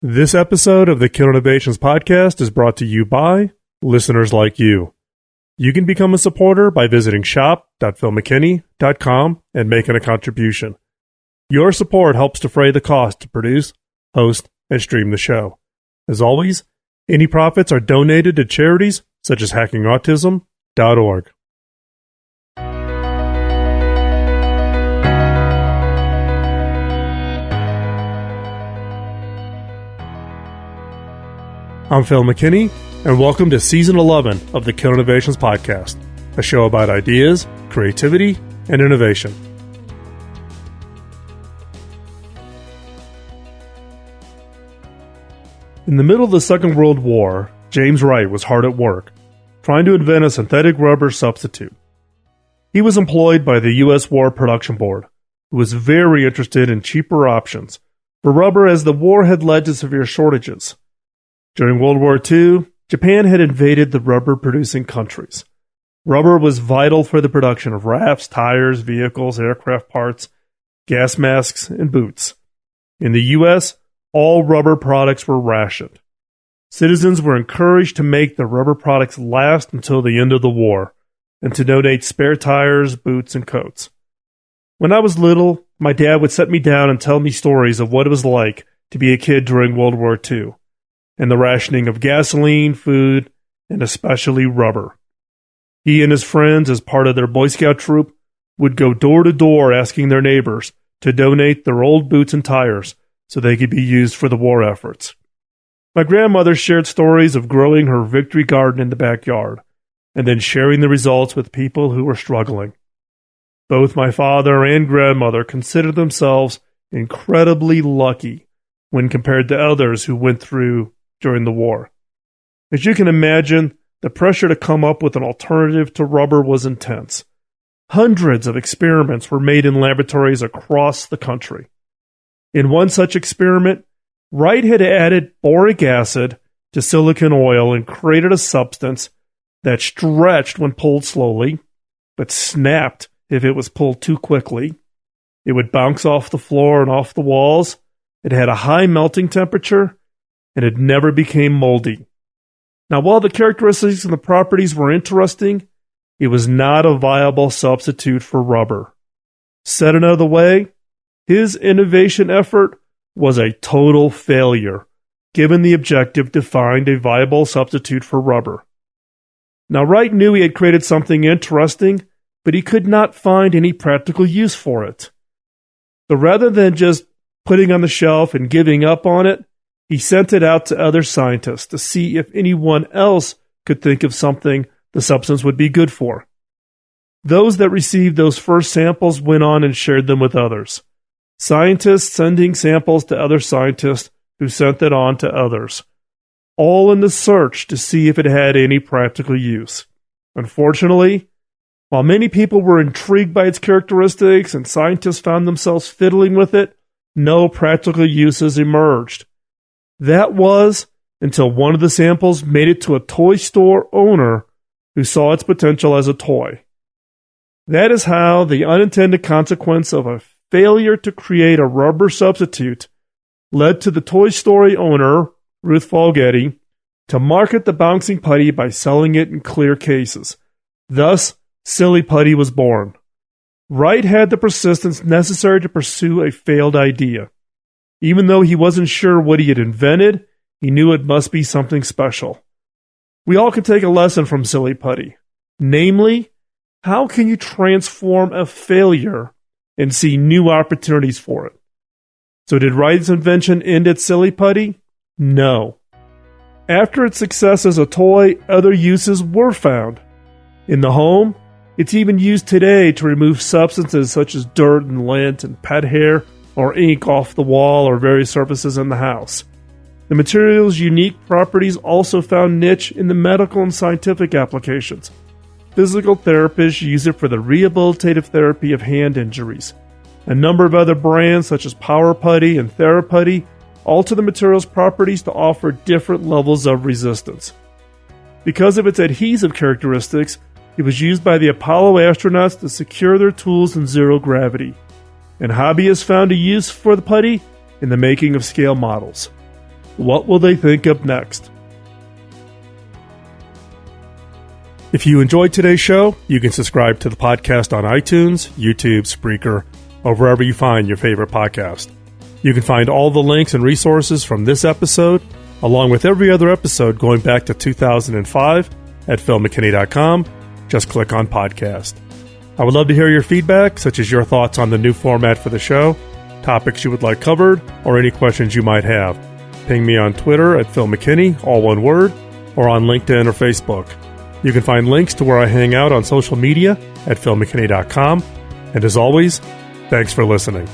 This episode of the Kill Innovations podcast is brought to you by listeners like you. You can become a supporter by visiting shop.philmckinney.com and making a contribution. Your support helps defray the cost to produce, host, and stream the show. As always, any profits are donated to charities such as hackingautism.org. I'm Phil McKinney, and welcome to Season 11 of the Kill Innovations podcast, a show about ideas, creativity, and innovation. In the middle of the Second World War, James Wright was hard at work, trying to invent a synthetic rubber substitute. He was employed by the U.S. War Production Board, who was very interested in cheaper options for rubber as the war had led to severe shortages. During World War II, Japan had invaded the rubber-producing countries. Rubber was vital for the production of rafts, tires, vehicles, aircraft parts, gas masks, and boots. In the U.S., all rubber products were rationed. Citizens were encouraged to make the rubber products last until the end of the war, and to donate spare tires, boots, and coats. When I was little, my dad would set me down and tell me stories of what it was like to be a kid during World War II. And the rationing of gasoline, food, and especially rubber. He and his friends, as part of their Boy Scout troop, would go door to door asking their neighbors to donate their old boots and tires so they could be used for the war efforts. My grandmother shared stories of growing her victory garden in the backyard, and then sharing the results with people who were struggling. Both my father and grandmother considered themselves incredibly lucky when compared to others who went through during the war. As you can imagine, the pressure to come up with an alternative to rubber was intense. Hundreds of experiments were made in laboratories across the country. In one such experiment, Wright had added boric acid to silicon oil and created a substance that stretched when pulled slowly, but snapped if it was pulled too quickly. It would bounce off the floor and off the walls. It had a high melting temperature, and it never became moldy. Now, while the characteristics and the properties were interesting, it was not a viable substitute for rubber. Said another way, his innovation effort was a total failure, given the objective to find a viable substitute for rubber. Now, Wright knew he had created something interesting, but he could not find any practical use for it. So rather than just putting on the shelf and giving up on it, he sent it out to other scientists to see if anyone else could think of something the substance would be good for. Those that received those first samples went on and shared them with others. Scientists sending samples to other scientists who sent it on to others, all in the search to see if it had any practical use. Unfortunately, while many people were intrigued by its characteristics and scientists found themselves fiddling with it, no practical uses emerged. That was until one of the samples made it to a toy store owner who saw its potential as a toy. That is how the unintended consequence of a failure to create a rubber substitute led to the toy store owner, Ruth Falgetti, to market the bouncing putty by selling it in clear cases. Thus, Silly Putty was born. Wright had the persistence necessary to pursue a failed idea. Even though he wasn't sure what he had invented, he knew it must be something special. We all could take a lesson from Silly Putty. Namely, how can you transform a failure and see new opportunities for it? So did Wright's invention end at Silly Putty? No. After its success as a toy, other uses were found. In the home, it's even used today to remove substances such as dirt and lint and pet hair or ink off the wall or various surfaces in the house. The material's unique properties also found niche in the medical and scientific applications. Physical therapists use it for the rehabilitative therapy of hand injuries. A number of other brands such as Power Putty and TheraPutty alter the material's properties to offer different levels of resistance. Because of its adhesive characteristics, it was used by the Apollo astronauts to secure their tools in zero gravity. And hobbyists found a use for the putty in the making of scale models. What will they think of next? If you enjoyed today's show, you can subscribe to the podcast on iTunes, YouTube, Spreaker, or wherever you find your favorite podcast. You can find all the links and resources from this episode, along with every other episode going back to 2005 at philmckinney.com. Just click on podcast. I would love to hear your feedback, such as your thoughts on the new format for the show, topics you would like covered, or any questions you might have. Ping me on Twitter at Phil McKinney, all one word, or on LinkedIn or Facebook. You can find links to where I hang out on social media at philmckinney.com. And as always, thanks for listening.